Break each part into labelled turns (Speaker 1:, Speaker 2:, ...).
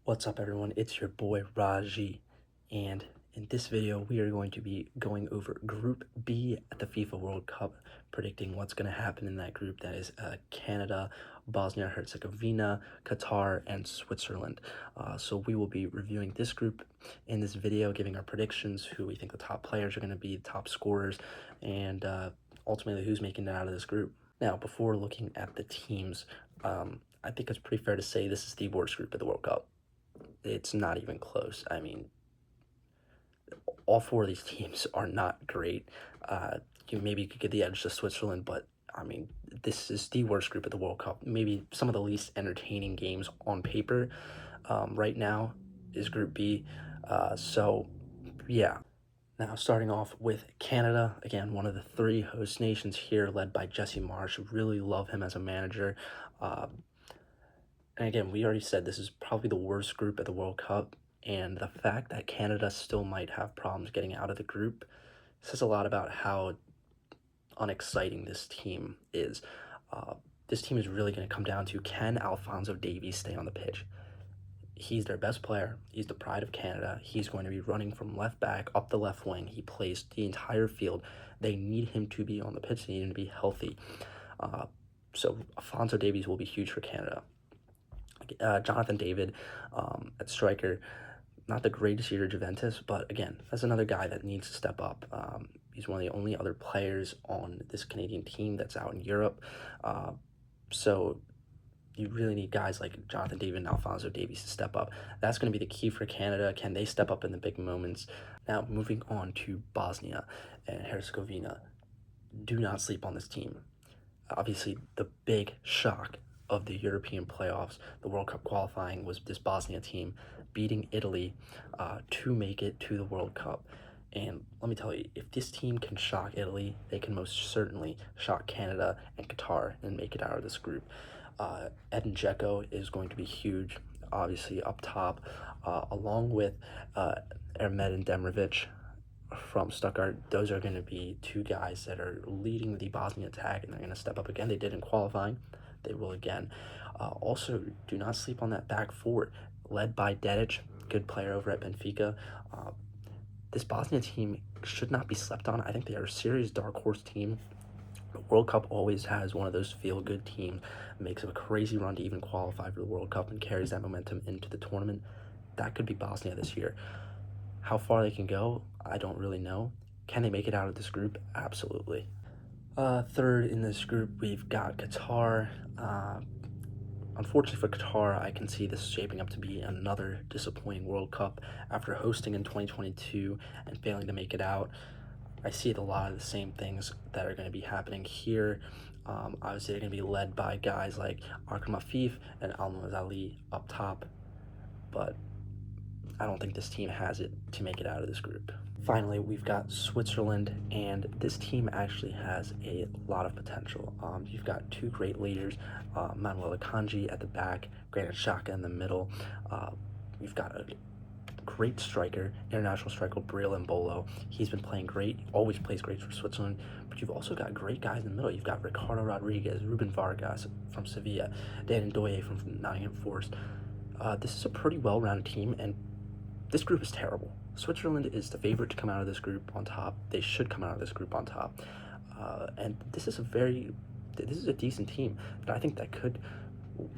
Speaker 1: What's up, everyone? It's your boy Raji, and in this video we are going to be going over Group B at the FIFA World Cup, predicting what's going to happen in that group. That is Canada, Bosnia-Herzegovina, Qatar, and Switzerland. So we will be reviewing this group in this video, giving our predictions, who we think the top players are going to be, the top scorers, and ultimately who's making it out of this group. Now, before looking at the teams, I think it's pretty fair to say this is the worst group of the World Cup. It's not even close. I mean, all four of these teams are not great. Maybe you could get the edge to Switzerland, but I mean, this is the worst group of the World Cup. Maybe some of the least entertaining games on paper right now is Group B. So, yeah. Now, starting off with Canada, again, one of the three host nations here, led by Jesse Marsch. Really love him as a manager. And again, we already said this is probably the worst group at the World Cup, and the fact that Canada still might have problems getting out of the group says a lot about how unexciting this team is. This team is really going to come down to, can Alphonso Davies stay on the pitch? He's their best player. He's the pride of Canada. He's going to be running from left back up the left wing. He plays the entire field. They need him to be on the pitch. They need him to be healthy. So Alphonso Davies will be huge for Canada. Jonathan David at striker, not the greatest year at Juventus, but again, that's another guy that needs to step up. He's one of the only other players on this Canadian team that's out in Europe. So you really need guys like Jonathan David and Alphonso Davies to step up. That's going to be the key for Canada. Can they step up in the big moments? Now, moving on to Bosnia and Herzegovina. Do not sleep on this team. Obviously, the big shock of the European playoffs, the World Cup qualifying, was this Bosnia team beating Italy to make it to the World Cup. And let me tell you, if this team can shock Italy, they can most certainly shock Canada and Qatar and make it out of this group. Edin Dzeko is going to be huge, obviously, up top, along with Ermed Demirovic from Stuttgart. Those are going to be two guys that are leading the Bosnian attack, and they're going to step up again. They did in qualifying. They will again. Also, do not sleep on that back four, led by Dedic, good player over at Benfica. This Bosnia team should not be slept on. I think they are a serious dark horse team. The World Cup always has one of those feel-good teams, makes a crazy run to even qualify for the World Cup and carries that momentum into the tournament. That could be Bosnia this year. How far they can go, I don't really know. Can they make it out of this group? Absolutely. Third in this group, we've got Qatar. Unfortunately for Qatar, I can see this shaping up to be another disappointing World Cup after hosting in 2022 and failing to make it out. I see a lot of the same things that are going to be happening here. Obviously, they're going to be led by guys like Akram Afif and Almoz Ali up top, but I don't think this team has it to make it out of this group. Finally, we've got Switzerland, and this team actually has a lot of potential. You've got two great leaders, Manuel Akanji at the back, Granit Xhaka in the middle. You've got a great striker, international striker Breel Embolo. He's been playing great, always plays great for Switzerland, but you've also got great guys in the middle. You've got Ricardo Rodriguez, Ruben Vargas from Sevilla, Dan Ndoye from Nottingham Forest. This is a pretty well-rounded team, and this group is terrible. Switzerland is the favorite to come out of this group on top. They should come out of this group on top. And this is a decent team that I think that could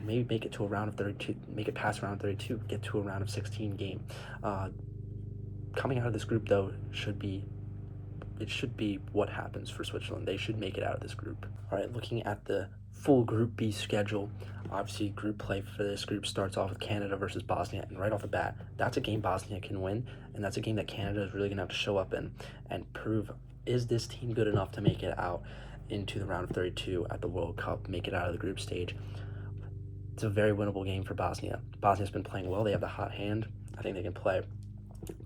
Speaker 1: maybe make it to a round of 32, make it past round 32, get to a round of 16 game. Coming out of this group, though, should be what happens for Switzerland. They should make it out of this group. All right, looking at the full Group B schedule, obviously group play for this group starts off with Canada versus Bosnia, and right off the bat, that's a game Bosnia can win, and that's a game that Canada is really going to have to show up in and prove, is this team good enough to make it out into the round of 32 at the World Cup, make it out of the group stage. It's a very winnable game for Bosnia. Bosnia's been playing well. They have the hot hand. I think they can play.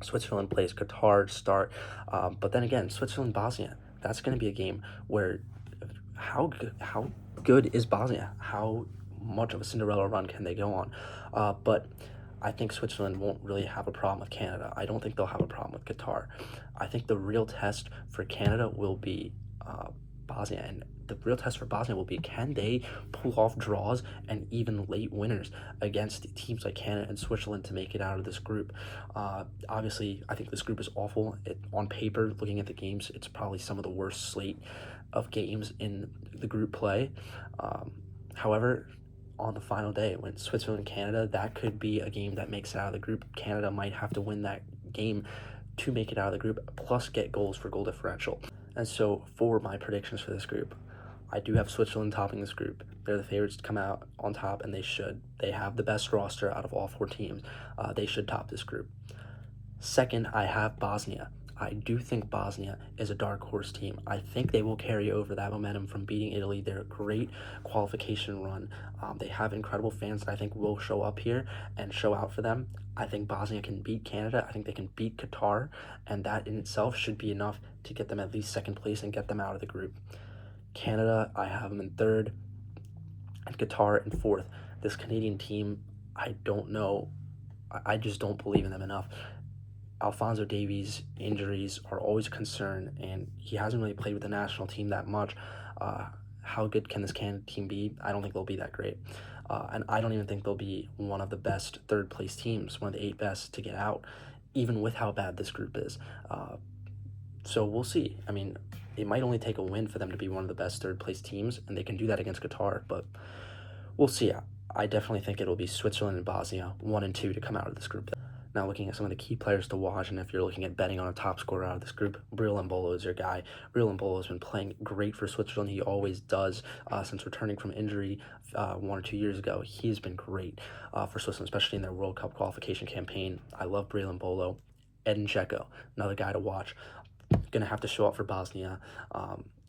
Speaker 1: Switzerland plays Qatar to start, but then again, Switzerland-Bosnia, that's going to be a game where how good is Bosnia? How much of a Cinderella run can they go on? But I think Switzerland won't really have a problem with Canada. I don't think they'll have a problem with Qatar. I think the real test for Canada will be Bosnia. And the real test for Bosnia will be, can they pull off draws and even late winners against teams like Canada and Switzerland to make it out of this group? Obviously, I think this group is awful. On paper, looking at the games, it's probably some of the worst slate of games in the group play. However, on the final day, when Switzerland and Canada, that could be a game that makes it out of the group. Canada might have to win that game to make it out of the group, plus get goals for goal differential. And so for my predictions for this group, I do have Switzerland topping this group. They're the favorites to come out on top, and they should. They have the best roster out of all 4 teams. They should top this group. Second, I have Bosnia. I do think Bosnia is a dark horse team. I think they will carry over that momentum from beating Italy. They're a great qualification run. They have incredible fans that I think will show up here and show out for them. I think Bosnia can beat Canada. I think they can beat Qatar, and that in itself should be enough to get them at least second place and get them out of the group. Canada, I have them in third, and Qatar in fourth. This Canadian team, I don't know. I just don't believe in them enough. Alphonso Davies' injuries are always a concern, and he hasn't really played with the national team that much. How good can this Canada team be? I don't think they'll be that great. And I don't even think they'll be one of the best third-place teams, one of the 8 best to get out, even with how bad this group is. So we'll see. I mean, it might only take a win for them to be one of the best third-place teams, and they can do that against Qatar, but we'll see. I definitely think it'll be Switzerland and Bosnia, 1 and 2, to come out of this group. Now, looking at some of the key players to watch, and if you're looking at betting on a top scorer out of this group, Breel Embolo is your guy. Breel Embolo has been playing great for Switzerland. He always does since returning from injury 1 or 2 years ago. He's been great for Switzerland, especially in their World Cup qualification campaign. I love Breel Embolo. Edin Dzeko, another guy to watch. Going to have to show up for Bosnia,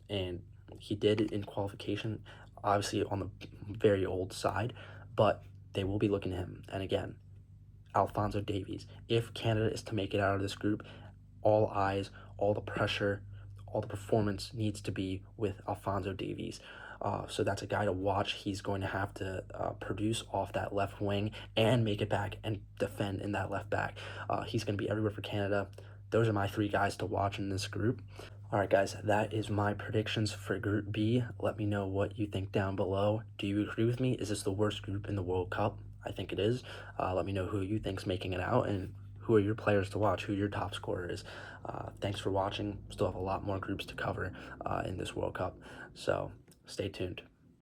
Speaker 1: and he did it in qualification, obviously on the very old side, but they will be looking to him. And again, Alphonso Davies. If Canada is to make it out of this group, all eyes, all the pressure, all the performance needs to be with Alphonso Davies. So that's a guy to watch. He's going to have to produce off that left wing and make it back and defend in that left back. He's going to be everywhere for Canada. Those are my 3 guys to watch in this group. All right, guys, that is my predictions for Group B. Let me know what you think down below. Do you agree with me? Is this the worst group in the World Cup? I think it is. Let me know who you think's making it out and who are your players to watch, who your top scorer is. Thanks for watching. Still have a lot more groups to cover in this World Cup, so stay tuned.